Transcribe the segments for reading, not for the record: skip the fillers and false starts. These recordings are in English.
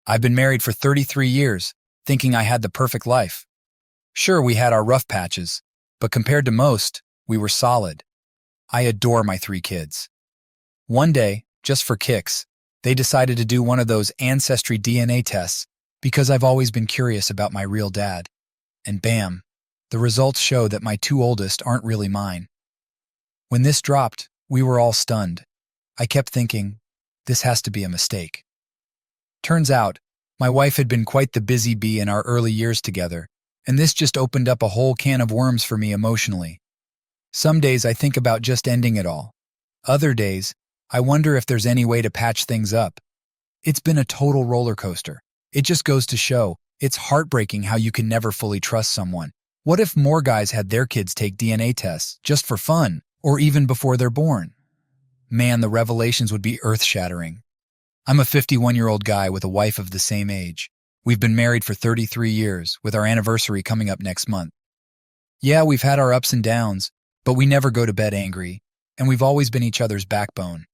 I've been married for 33 years, thinking I had the perfect life. Sure, we had our rough patches, but compared to most, we were solid. I adore my 3 kids. One day, just for kicks, they decided to do one of those ancestry DNA tests because I've always been curious about my real dad. And bam, the results show that my 2 oldest aren't really mine. When this dropped, we were all stunned. I kept thinking, this has to be a mistake. Turns out, my wife had been quite the busy bee in our early years together, and this just opened up a whole can of worms for me emotionally. Some days I think about just ending it all. Other days, I wonder if there's any way to patch things up. It's been a total roller coaster. It just goes to show, it's heartbreaking how you can never fully trust someone. What if more guys had their kids take DNA tests, just for fun, or even before they're born? Man, the revelations would be earth-shattering. I'm a 51-year-old guy with a wife of the same age. We've been married for 33 years, with our anniversary coming up next month. Yeah, we've had our ups and downs, but we never go to bed angry, and we've always been each other's backbone.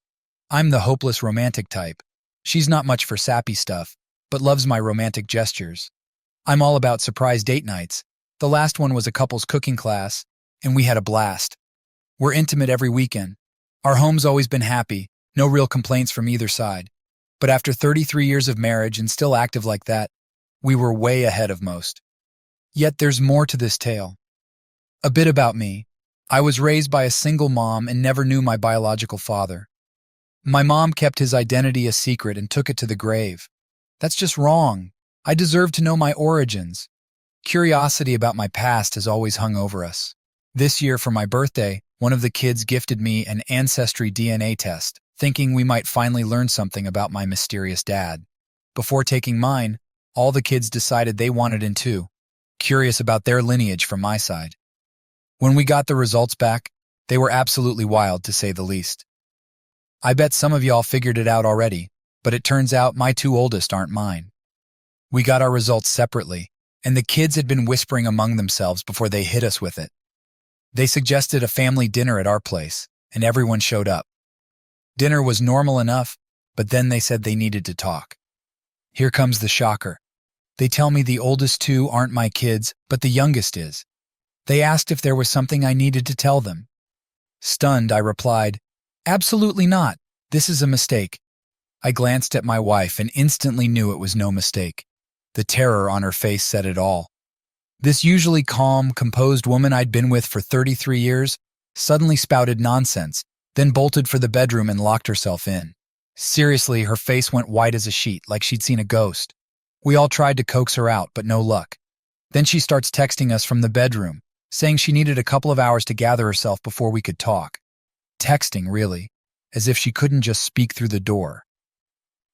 I'm the hopeless romantic type. She's not much for sappy stuff, but loves my romantic gestures. I'm all about surprise date nights. The last one was a couple's cooking class, and we had a blast. We're intimate every weekend. Our home's always been happy, no real complaints from either side. But after 33 years of marriage and still active like that, we were way ahead of most. Yet there's more to this tale. A bit about me. I was raised by a single mom and never knew my biological father. My mom kept his identity a secret and took it to the grave. That's just wrong. I deserve to know my origins. Curiosity about my past has always hung over us. This year, for my birthday, one of the kids gifted me an ancestry DNA test, thinking we might finally learn something about my mysterious dad. Before taking mine, all the kids decided they wanted in too, curious about their lineage from my side. When we got the results back, they were absolutely wild, to say the least. I bet some of y'all figured it out already, but it turns out my 2 oldest aren't mine. We got our results separately, and the kids had been whispering among themselves before they hit us with it. They suggested a family dinner at our place, and everyone showed up. Dinner was normal enough, but then they said they needed to talk. Here comes the shocker. They tell me the oldest 2 aren't my kids, but the youngest is. They asked if there was something I needed to tell them. Stunned, I replied, "Absolutely not. This is a mistake." I glanced at my wife and instantly knew it was no mistake. The terror on her face said it all. This usually calm, composed woman I'd been with for 33 years suddenly spouted nonsense, then bolted for the bedroom and locked herself in. Seriously, her face went white as a sheet, like she'd seen a ghost. We all tried to coax her out, but no luck. Then she starts texting us from the bedroom, saying she needed a couple of hours to gather herself before we could talk. Texting, really, as if she couldn't just speak through the door.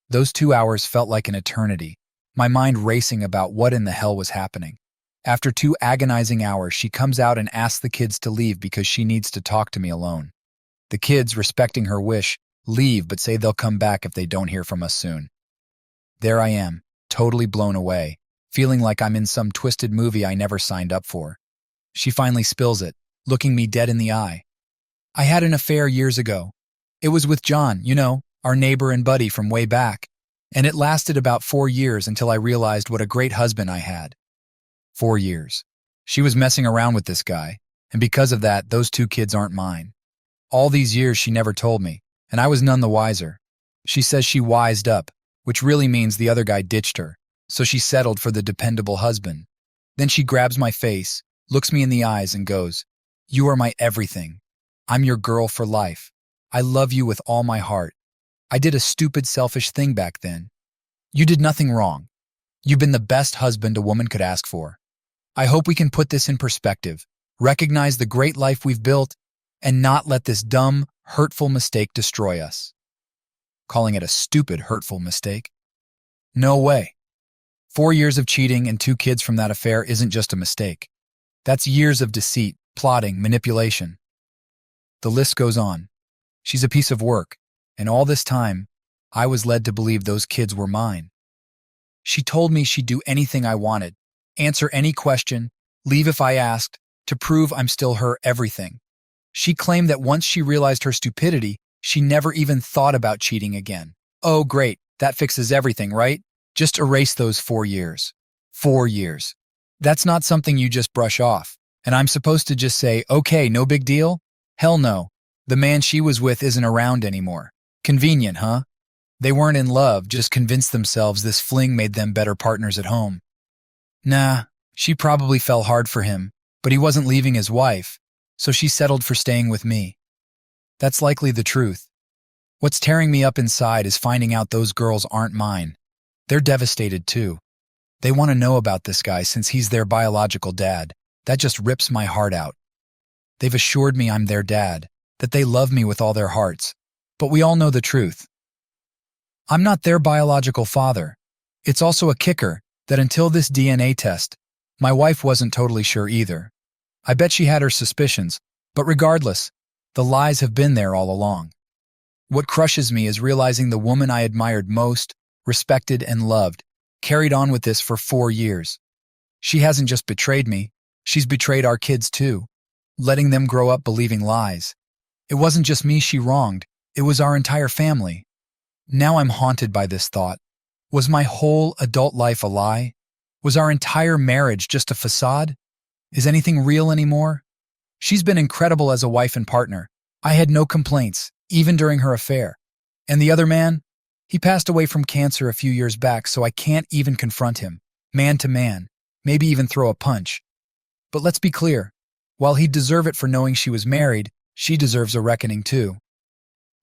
Those 2 hours felt like an eternity, my mind racing about what in the hell was happening. After 2 agonizing hours, she comes out and asks the kids to leave because she needs to talk to me alone. The kids, respecting her wish, leave but say they'll come back if they don't hear from us soon. There I am, totally blown away, feeling like I'm in some twisted movie I never signed up for. She finally spills it, looking me dead in the eye. I had an affair years ago. It was with John, our neighbor and buddy from way back, and it lasted about 4 years until I realized what a great husband I had. 4 years. She was messing around with this guy, and because of that, those 2 kids aren't mine. All these years she never told me, and I was none the wiser. She says she wised up, which really means the other guy ditched her, so she settled for the dependable husband. Then she grabs my face, looks me in the eyes, and goes, "You are my everything. I'm your girl for life. I love you with all my heart. I did a stupid, selfish thing back then. You did nothing wrong. You've been the best husband a woman could ask for. I hope we can put this in perspective, recognize the great life we've built, and not let this dumb, hurtful mistake destroy us." Calling it a stupid, hurtful mistake? No way. 4 years of cheating and 2 kids from that affair isn't just a mistake. That's years of deceit, plotting, manipulation. The list goes on. She's a piece of work, and all this time, I was led to believe those kids were mine. She told me she'd do anything I wanted, answer any question, leave if I asked, to prove I'm still her everything. She claimed that once she realized her stupidity, she never even thought about cheating again. Oh, great, that fixes everything, right? Just erase those 4 years. 4 years. That's not something you just brush off. And I'm supposed to just say, okay, no big deal? Hell no. The man she was with isn't around anymore. Convenient, huh? They weren't in love, just convinced themselves this fling made them better partners at home. Nah, she probably fell hard for him, but he wasn't leaving his wife, so she settled for staying with me. That's likely the truth. What's tearing me up inside is finding out those girls aren't mine. They're devastated too. They want to know about this guy since he's their biological dad. That just rips my heart out. They've assured me I'm their dad, that they love me with all their hearts. But we all know the truth. I'm not their biological father. It's also a kicker that until this DNA test, my wife wasn't totally sure either. I bet she had her suspicions, but regardless, the lies have been there all along. What crushes me is realizing the woman I admired most, respected, and loved carried on with this for 4 years. She hasn't just betrayed me, she's betrayed our kids too, letting them grow up believing lies. It wasn't just me she wronged, it was our entire family. Now I'm haunted by this thought. Was my whole adult life a lie? Was our entire marriage just a facade? Is anything real anymore? She's been incredible as a wife and partner. I had no complaints, even during her affair. And the other man? He passed away from cancer a few years back, so I can't even confront him, man to man, maybe even throw a punch. But let's be clear, while he'd deserve it for knowing she was married, she deserves a reckoning too.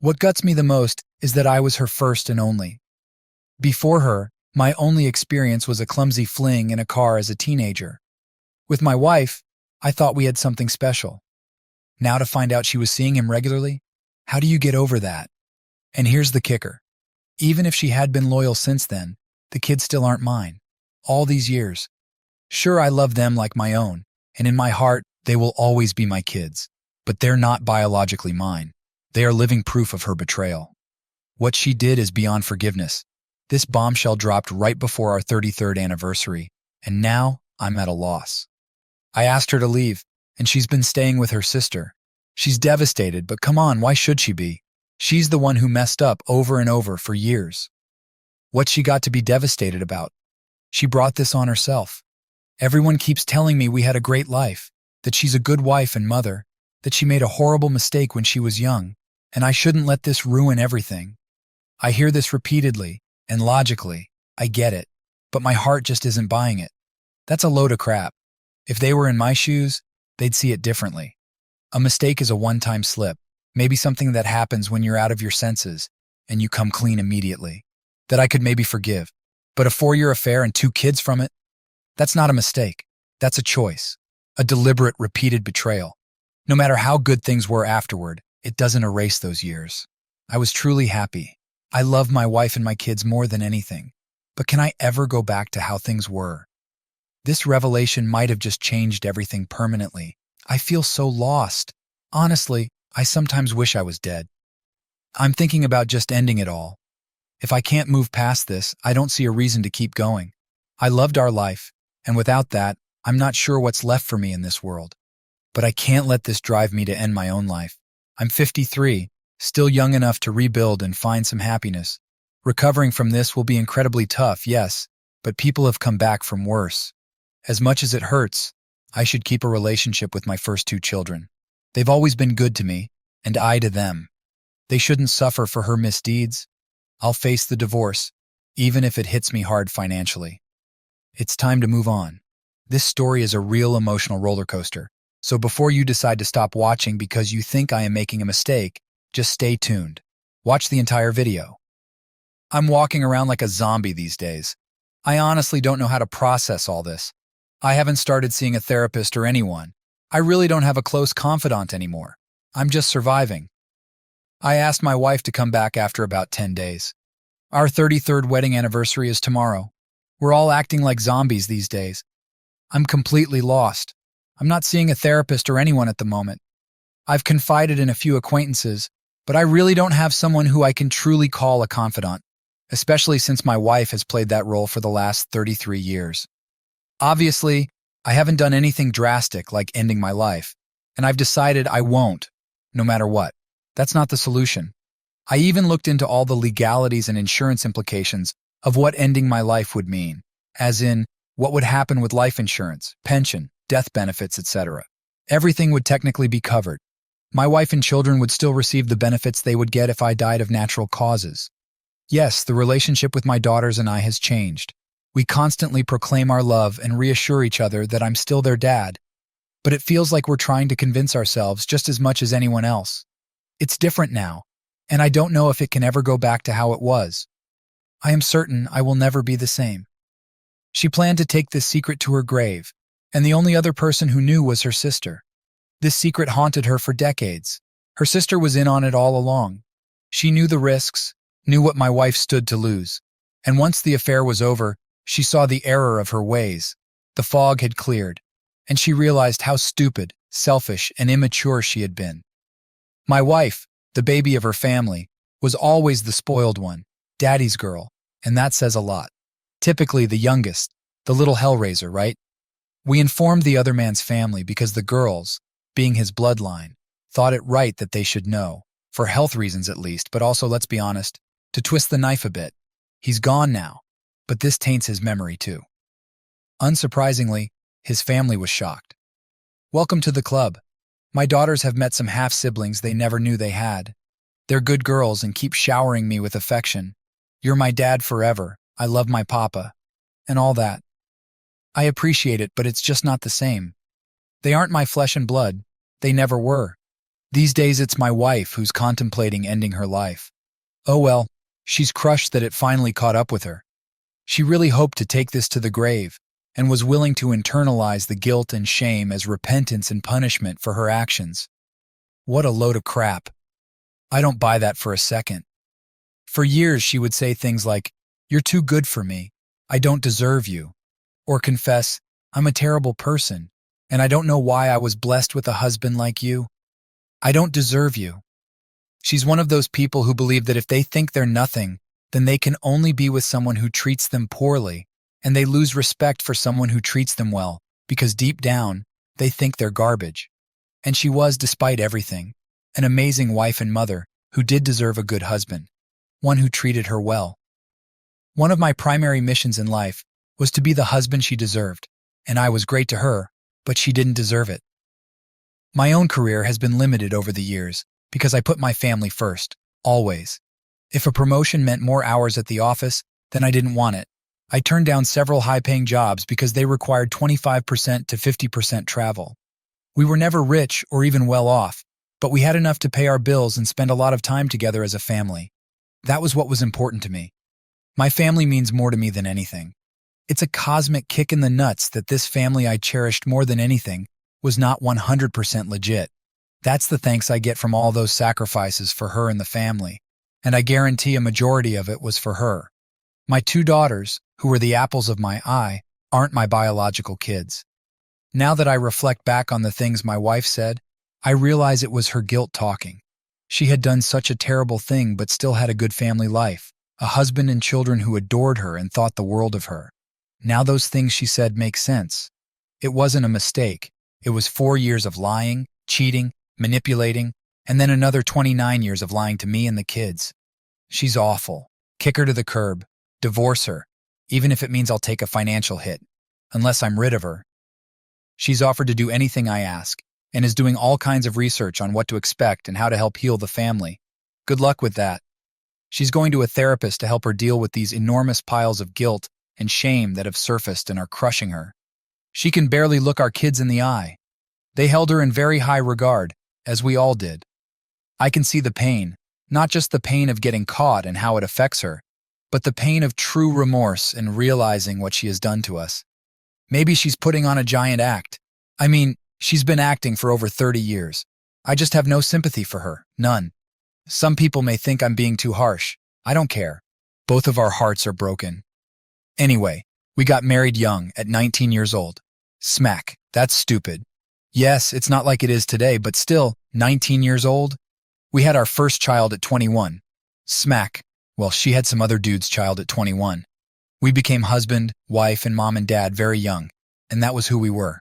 What guts me the most is that I was her first and only. Before her, my only experience was a clumsy fling in a car as a teenager. With my wife, I thought we had something special. Now to find out she was seeing him regularly? How do you get over that? And here's the kicker. Even if she had been loyal since then, the kids still aren't mine. All these years. Sure, I love them like my own, and in my heart, they will always be my kids. But they're not biologically mine. They are living proof of her betrayal. What she did is beyond forgiveness. This bombshell dropped right before our 33rd anniversary, and now I'm at a loss. I asked her to leave, and she's been staying with her sister. She's devastated, but come on, why should she be? She's the one who messed up over and over for years. What's she got to be devastated about? She brought this on herself. Everyone keeps telling me we had a great life, that she's a good wife and mother, that she made a horrible mistake when she was young, and I shouldn't let this ruin everything. I hear this repeatedly, and logically, I get it, but my heart just isn't buying it. That's a load of crap. If they were in my shoes, they'd see it differently. A mistake is a one-time slip, maybe something that happens when you're out of your senses, and you come clean immediately. That I could maybe forgive. But a 4-year affair and 2 kids from it? That's not a mistake. That's a choice. A deliberate, repeated betrayal. No matter how good things were afterward, it doesn't erase those years. I was truly happy. I love my wife and my kids more than anything. But can I ever go back to how things were? This revelation might have just changed everything permanently. I feel so lost. Honestly, I sometimes wish I was dead. I'm thinking about just ending it all. If I can't move past this, I don't see a reason to keep going. I loved our life, and without that, I'm not sure what's left for me in this world. But I can't let this drive me to end my own life. I'm 53, still young enough to rebuild and find some happiness. Recovering from this will be incredibly tough, yes, but people have come back from worse. As much as it hurts, I should keep a relationship with my first 2 children. They've always been good to me, and I to them. They shouldn't suffer for her misdeeds. I'll face the divorce, even if it hits me hard financially. It's time to move on. This story is a real emotional roller coaster, so before you decide to stop watching because you think I am making a mistake, just stay tuned. Watch the entire video. I'm walking around like a zombie these days. I honestly don't know how to process all this. I haven't started seeing a therapist or anyone. I really don't have a close confidant anymore. I'm just surviving. I asked my wife to come back after about 10 days. Our 33rd wedding anniversary is tomorrow. We're all acting like zombies these days. I'm completely lost. I'm not seeing a therapist or anyone at the moment. I've confided in a few acquaintances, but I really don't have someone who I can truly call a confidant, especially since my wife has played that role for the last 33 years. Obviously, I haven't done anything drastic like ending my life, and I've decided I won't, no matter what. That's not the solution. I even looked into all the legalities and insurance implications, of what ending my life would mean, as in, what would happen with life insurance, pension, death benefits, etc. Everything would technically be covered. My wife and children would still receive the benefits they would get if I died of natural causes. Yes, the relationship with my daughters and I has changed. We constantly proclaim our love and reassure each other that I'm still their dad. But it feels like we're trying to convince ourselves just as much as anyone else. It's different now, and I don't know if it can ever go back to how it was. I am certain I will never be the same. She planned to take this secret to her grave, and the only other person who knew was her sister. This secret haunted her for decades. Her sister was in on it all along. She knew the risks, knew what my wife stood to lose. And once the affair was over, she saw the error of her ways. The fog had cleared, and she realized how stupid, selfish, and immature she had been. My wife, the baby of her family, was always the spoiled one, daddy's girl, and that says a lot. Typically the youngest, the little hellraiser, right? We informed the other man's family because the girls, being his bloodline, thought it right that they should know, for health reasons at least, but also, let's be honest, to twist the knife a bit. He's gone now, but this taints his memory too. Unsurprisingly, his family was shocked. Welcome to the club. My daughters have met some half-siblings they never knew they had. They're good girls and keep showering me with affection. You're my dad forever. I love my papa. And all that. I appreciate it, but it's just not the same. They aren't my flesh and blood. They never were. These days it's my wife who's contemplating ending her life. Oh well, she's crushed that it finally caught up with her. She really hoped to take this to the grave, and was willing to internalize the guilt and shame as repentance and punishment for her actions. What a load of crap. I don't buy that for a second. For years she would say things like, "You're too good for me. I don't deserve you." Or confess, "I'm a terrible person, and I don't know why I was blessed with a husband like you. I don't deserve you." She's one of those people who believe that if they think they're nothing, then they can only be with someone who treats them poorly, and they lose respect for someone who treats them well, because deep down, they think they're garbage. And she was, despite everything, an amazing wife and mother who did deserve a good husband, one who treated her well. One of my primary missions in life was to be the husband she deserved, and I was great to her, but she didn't deserve it. My own career has been limited over the years because I put my family first, always. If a promotion meant more hours at the office, then I didn't want it. I turned down several high-paying jobs because they required 25% to 50% travel. We were never rich or even well off, but we had enough to pay our bills and spend a lot of time together as a family. That was what was important to me. My family means more to me than anything. It's a cosmic kick in the nuts that this family I cherished more than anything was not 100% legit. That's the thanks I get from all those sacrifices for her and the family, and I guarantee a majority of it was for her. My two daughters, who were the apples of my eye, aren't my biological kids. Now that I reflect back on the things my wife said, I realize it was her guilt talking. She had done such a terrible thing but still had a good family life, a husband and children who adored her and thought the world of her. Now those things she said make sense. It wasn't a mistake. It was 4 years of lying, cheating, manipulating, and then another 29 years of lying to me and the kids. She's awful. Kick her to the curb. Divorce her, even if it means I'll take a financial hit, unless I'm rid of her. She's offered to do anything I ask, and is doing all kinds of research on what to expect and how to help heal the family. Good luck with that. She's going to a therapist to help her deal with these enormous piles of guilt and shame that have surfaced and are crushing her. She can barely look our kids in the eye. They held her in very high regard, as we all did. I can see the pain, not just the pain of getting caught and how it affects her, but the pain of true remorse and realizing what she has done to us. Maybe she's putting on a giant act. I mean, she's been acting for over 30 years. I just have no sympathy for her, none. Some people may think I'm being too harsh. I don't care. Both of our hearts are broken. Anyway, we got married young, at 19 years old. Smack, that's stupid. Yes, it's not like it is today, but still, 19 years old? We had our first child at 21. Smack. Well, she had some other dude's child at 21. We became husband, wife, and mom and dad very young, and that was who we were.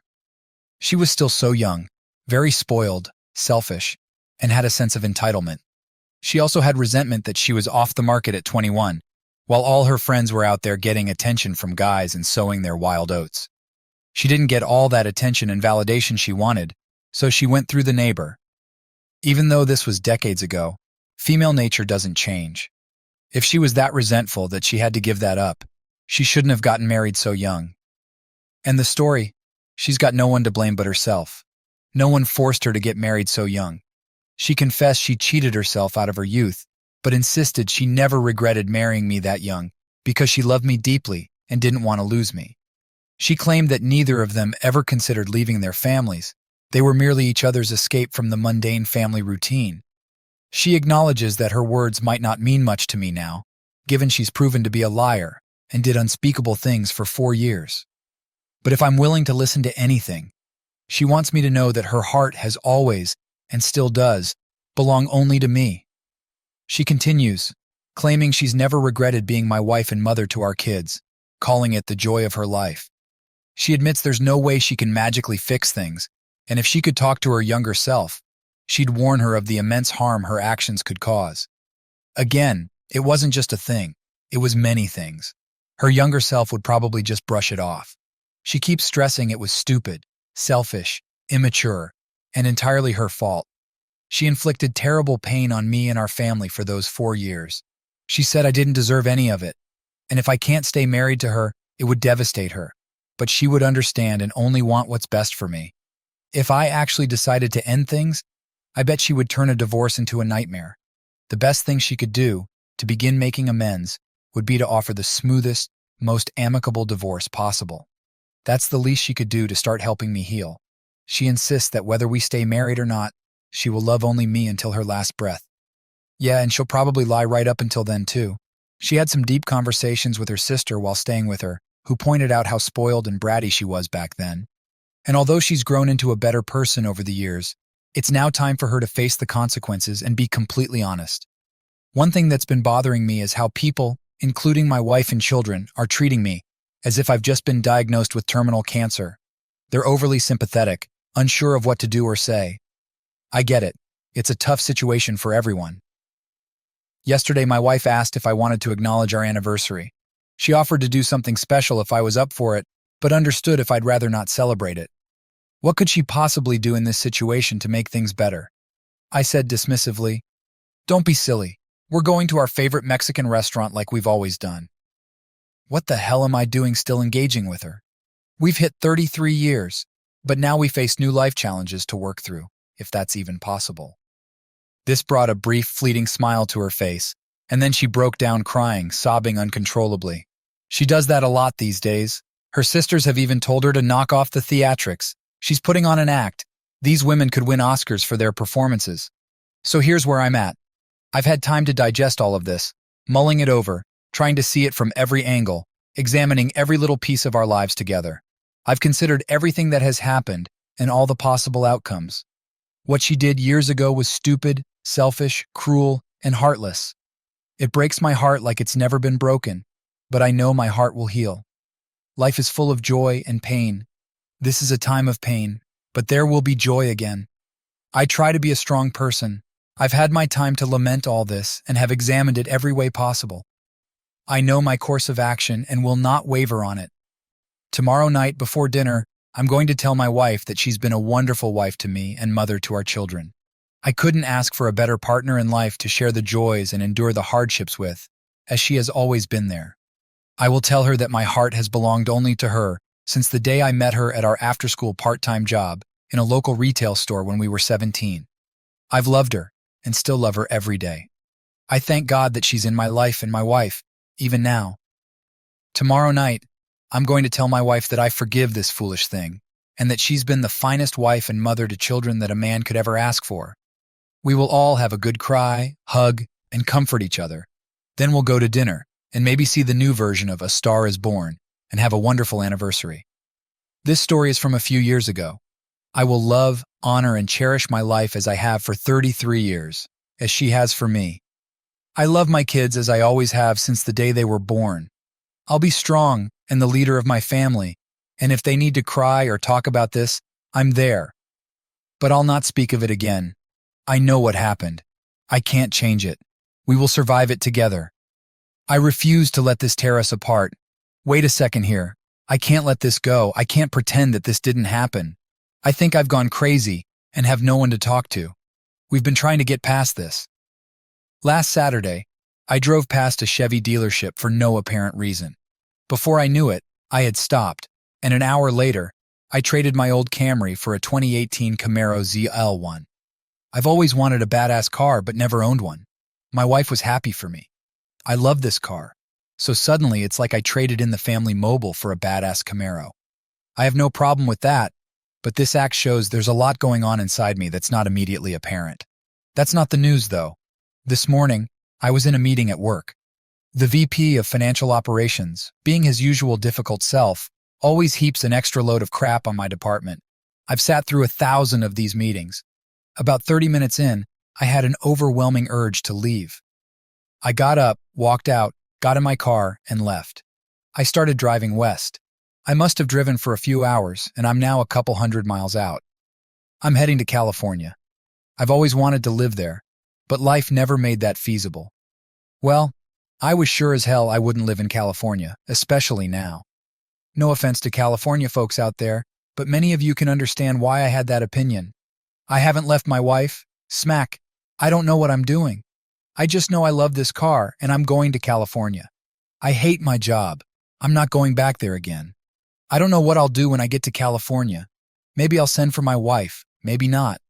She was still so young, very spoiled, selfish, and had a sense of entitlement. She also had resentment that she was off the market at 21, while all her friends were out there getting attention from guys and sowing their wild oats. She didn't get all that attention and validation she wanted, so she went through the neighbor. Even though this was decades ago, female nature doesn't change. If she was that resentful that she had to give that up, she shouldn't have gotten married so young. And the story? She's got no one to blame but herself. No one forced her to get married so young. She confessed she cheated herself out of her youth, but insisted she never regretted marrying me that young because she loved me deeply and didn't want to lose me. She claimed that neither of them ever considered leaving their families. They were merely each other's escape from the mundane family routine. She acknowledges that her words might not mean much to me now, given she's proven to be a liar and did unspeakable things for 4 years. But if I'm willing to listen to anything, she wants me to know that her heart has always, and still does, belong only to me. She continues, claiming she's never regretted being my wife and mother to our kids, calling it the joy of her life. She admits there's no way she can magically fix things, and if she could talk to her younger self, she'd warn her of the immense harm her actions could cause. Again, it wasn't just a thing, it was many things. Her younger self would probably just brush it off. She keeps stressing it was stupid, selfish, immature, and entirely her fault. She inflicted terrible pain on me and our family for those 4 years. She said I didn't deserve any of it, and if I can't stay married to her, it would devastate her. But she would understand and only want what's best for me. If I actually decided to end things, I bet she would turn a divorce into a nightmare. The best thing she could do, to begin making amends, would be to offer the smoothest, most amicable divorce possible. That's the least she could do to start helping me heal. She insists that whether we stay married or not, she will love only me until her last breath. Yeah, and she'll probably lie right up until then, too. She had some deep conversations with her sister while staying with her, who pointed out how spoiled and bratty she was back then. And although she's grown into a better person over the years, it's now time for her to face the consequences and be completely honest. One thing that's been bothering me is how people, including my wife and children, are treating me, as if I've just been diagnosed with terminal cancer. They're overly sympathetic, unsure of what to do or say. I get it. It's a tough situation for everyone. Yesterday, my wife asked if I wanted to acknowledge our anniversary. She offered to do something special if I was up for it, but understood if I'd rather not celebrate it. What could she possibly do in this situation to make things better? I said dismissively, "Don't be silly. We're going to our favorite Mexican restaurant like we've always done." What the hell am I doing still engaging with her? We've hit 33 years, but now we face new life challenges to work through, if that's even possible. This brought a brief, fleeting smile to her face, and then she broke down crying, sobbing uncontrollably. She does that a lot these days. Her sisters have even told her to knock off the theatrics. She's putting on an act. These women could win Oscars for their performances. So here's where I'm at. I've had time to digest all of this, mulling it over, trying to see it from every angle, examining every little piece of our lives together. I've considered everything that has happened and all the possible outcomes. What she did years ago was stupid, selfish, cruel, and heartless. It breaks my heart like it's never been broken, but I know my heart will heal. Life is full of joy and pain. This is a time of pain, but there will be joy again. I try to be a strong person. I've had my time to lament all this and have examined it every way possible. I know my course of action and will not waver on it. Tomorrow night before dinner, I'm going to tell my wife that she's been a wonderful wife to me and mother to our children. I couldn't ask for a better partner in life to share the joys and endure the hardships with, as she has always been there. I will tell her that my heart has belonged only to her since the day I met her at our after-school part-time job in a local retail store when we were 17. I've loved her and still love her every day. I thank God that she's in my life and my wife, even now. Tomorrow night, I'm going to tell my wife that I forgive this foolish thing and that she's been the finest wife and mother to children that a man could ever ask for. We will all have a good cry, hug, and comfort each other. Then we'll go to dinner and maybe see the new version of A Star is Born and have a wonderful anniversary. This story is from a few years ago. I will love, honor, and cherish my life as I have for 33 years, as she has for me. I love my kids as I always have since the day they were born. I'll be strong and the leader of my family, and if they need to cry or talk about this, I'm there. But I'll not speak of it again. I know what happened. I can't change it. We will survive it together. I refuse to let this tear us apart. Wait a second here. I can't let this go. I can't pretend that this didn't happen. I think I've gone crazy and have no one to talk to. We've been trying to get past this. Last Saturday, I drove past a Chevy dealership for no apparent reason. Before I knew it, I had stopped, and an hour later, I traded my old Camry for a 2018 Camaro ZL1. I've always wanted a badass car but never owned one. My wife was happy for me. I love this car. So suddenly it's like I traded in the family mobile for a badass Camaro. I have no problem with that, but this act shows there's a lot going on inside me that's not immediately apparent. That's not the news, though. This morning, I was in a meeting at work. The VP of Financial Operations, being his usual difficult self, always heaps an extra load of crap on my department. I've sat through 1,000 of these meetings. About 30 minutes in, I had an overwhelming urge to leave. I got up, walked out, got in my car, and left. I started driving west. I must have driven for a few hours, and I'm now a couple 100 miles out. I'm heading to California. I've always wanted to live there, but life never made that feasible. Well, I was sure as hell I wouldn't live in California, especially now. No offense to California folks out there, but many of you can understand why I had that opinion. I haven't left my wife. Smack. I don't know what I'm doing. I just know I love this car, and I'm going to California. I hate my job. I'm not going back there again. I don't know what I'll do when I get to California. Maybe I'll send for my wife, maybe not.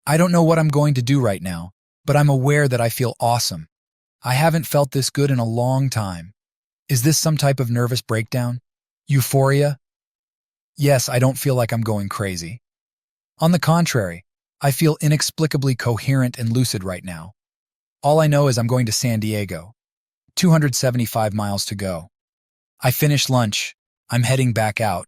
I don't know what I'm going to do right now, but I'm aware that I feel awesome. I haven't felt this good in a long time. Is this some type of nervous breakdown? Euphoria? Yes, I don't feel like I'm going crazy. On the contrary, I feel inexplicably coherent and lucid right now. All I know is I'm going to San Diego. 275 miles to go. I finished lunch. I'm heading back out.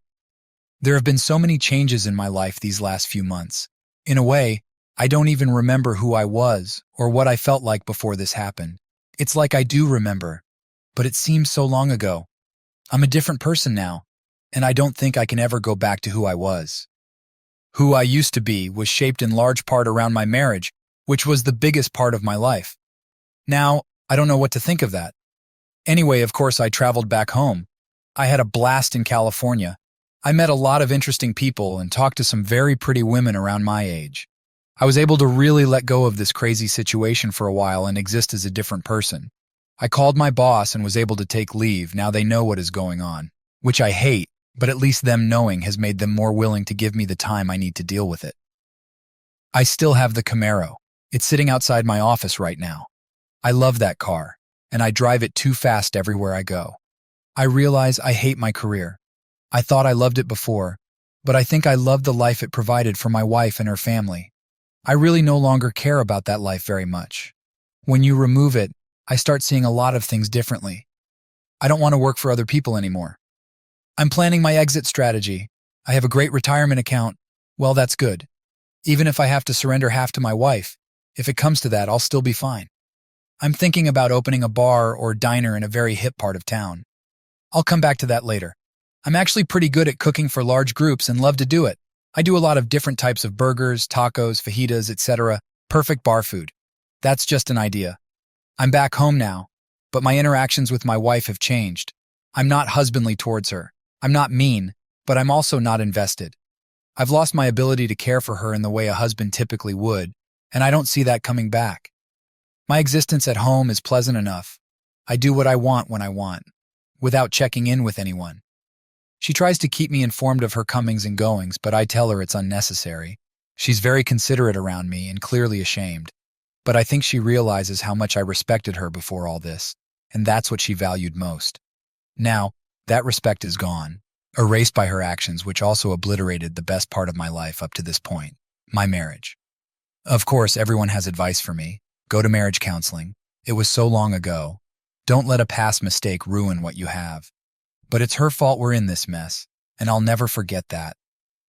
There have been so many changes in my life these last few months. In a way, I don't even remember who I was or what I felt like before this happened. It's like I do remember, but it seems so long ago. I'm a different person now, and I don't think I can ever go back to who I was. Who I used to be was shaped in large part around my marriage, which was the biggest part of my life. Now, I don't know what to think of that. Anyway, of course, I traveled back home. I had a blast in California. I met a lot of interesting people and talked to some very pretty women around my age. I was able to really let go of this crazy situation for a while and exist as a different person. I called my boss and was able to take leave. Now they know what is going on, which I hate, but at least them knowing has made them more willing to give me the time I need to deal with it. I still have the Camaro. It's sitting outside my office right now. I love that car, and I drive it too fast everywhere I go. I realize I hate my career. I thought I loved it before, but I think I love the life it provided for my wife and her family. I really no longer care about that life very much. When you remove it, I start seeing a lot of things differently. I don't want to work for other people anymore. I'm planning my exit strategy. I have a great retirement account. Well, that's good. Even if I have to surrender half to my wife, if it comes to that, I'll still be fine. I'm thinking about opening a bar or diner in a very hip part of town. I'll come back to that later. I'm actually pretty good at cooking for large groups and love to do it. I do a lot of different types of burgers, tacos, fajitas, etc. Perfect bar food. That's just an idea. I'm back home now, but my interactions with my wife have changed. I'm not husbandly towards her. I'm not mean, but I'm also not invested. I've lost my ability to care for her in the way a husband typically would, and I don't see that coming back. My existence at home is pleasant enough. I do what I want when I want, without checking in with anyone. She tries to keep me informed of her comings and goings, but I tell her it's unnecessary. She's very considerate around me and clearly ashamed. But I think she realizes how much I respected her before all this, and that's what she valued most. Now, that respect is gone, erased by her actions, which also obliterated the best part of my life up to this point, my marriage. Of course, everyone has advice for me. Go to marriage counseling. It was so long ago. Don't let a past mistake ruin what you have. But it's her fault we're in this mess, and I'll never forget that.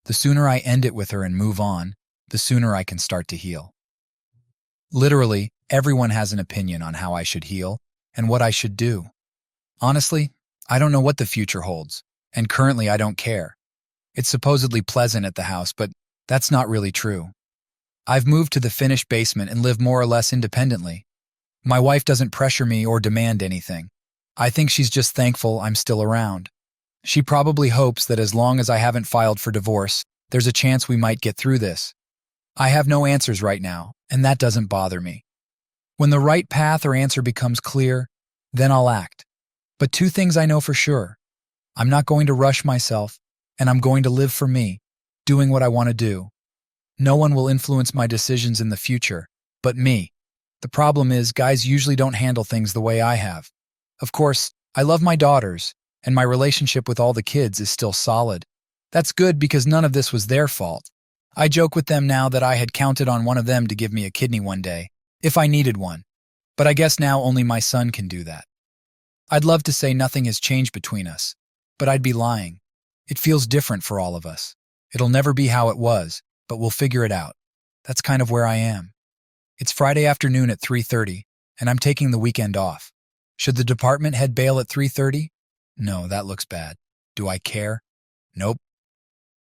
The sooner I end it with her and move on, the sooner I can start to heal. Literally, everyone has an opinion on how I should heal and what I should do. Honestly, I don't know what the future holds, and currently I don't care. It's supposedly pleasant at the house, but that's not really true. I've moved to the finished basement and live more or less independently. My wife doesn't pressure me or demand anything. I think she's just thankful I'm still around. She probably hopes that as long as I haven't filed for divorce, there's a chance we might get through this. I have no answers right now, and that doesn't bother me. When the right path or answer becomes clear, then I'll act. But two things I know for sure. I'm not going to rush myself, and I'm going to live for me, doing what I want to do. No one will influence my decisions in the future, but me. The problem is, guys usually don't handle things the way I have. Of course, I love my daughters, and my relationship with all the kids is still solid. That's good because none of this was their fault. I joke with them now that I had counted on one of them to give me a kidney one day, if I needed one. But I guess now only my son can do that. I'd love to say nothing has changed between us, but I'd be lying. It feels different for all of us. It'll never be how it was, but we'll figure it out. That's kind of where I am. It's Friday afternoon at 3:30, and I'm taking the weekend off. Should the department head bail at 3:30? No, that looks bad. Do I care? Nope.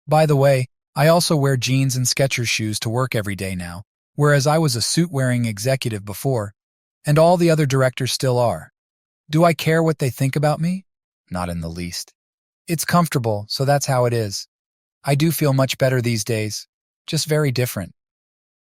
By the way, I also wear jeans and Skechers shoes to work every day now, whereas I was a suit-wearing executive before, and all the other directors still are. Do I care what they think about me? Not in the least. It's comfortable, so that's how it is. I do feel much better these days, just very different.